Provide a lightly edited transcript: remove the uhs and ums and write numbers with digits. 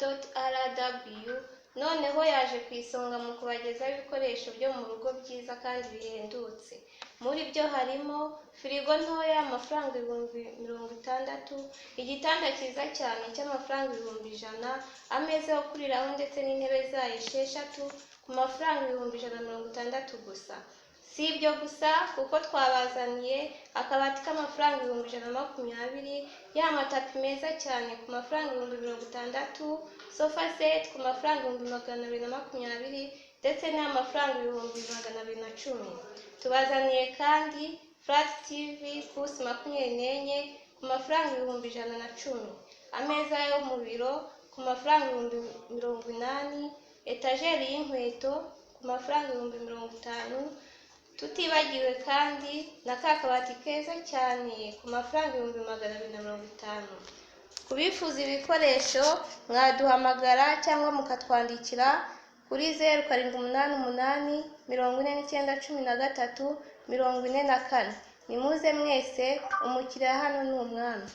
kigali.co.rw noneho yaje ku isonga mu kubagezaho ibikoresho byo mu rugo byiza kandi bihendutse. Muri byo harimo firigo ntoya y'amafaranga 60,000, igitanda cyiza cyane cy'amafaranga 100,000, ameza yo kuriraho ndetse n'intebe zayo 6 ku mafaranga 160 gusa. Si ibyo gusa kuko twabazaniye akabati k'amafaranga 120,000, ya matapi meza cyane ku mafaranga 60,000, sofa set ku mafaranga 220,000 ndetse n'amafaranga 210. Tubazaniye kandi flat TV pusi 24 ku mafaranga 110, ameza yo mu biro ku mafaranga 80,000, etajeri y'inkweto ku mafaranga 50,000, tutibagiwe kandi na kakabati keza cyane ku mafaranga 250. Kubifuza ibikoresho mwaduhamagara cyangwa mukatwandikira kuri 0788 4913 44. Nimuze mwese, umukiriya hano ni umwami.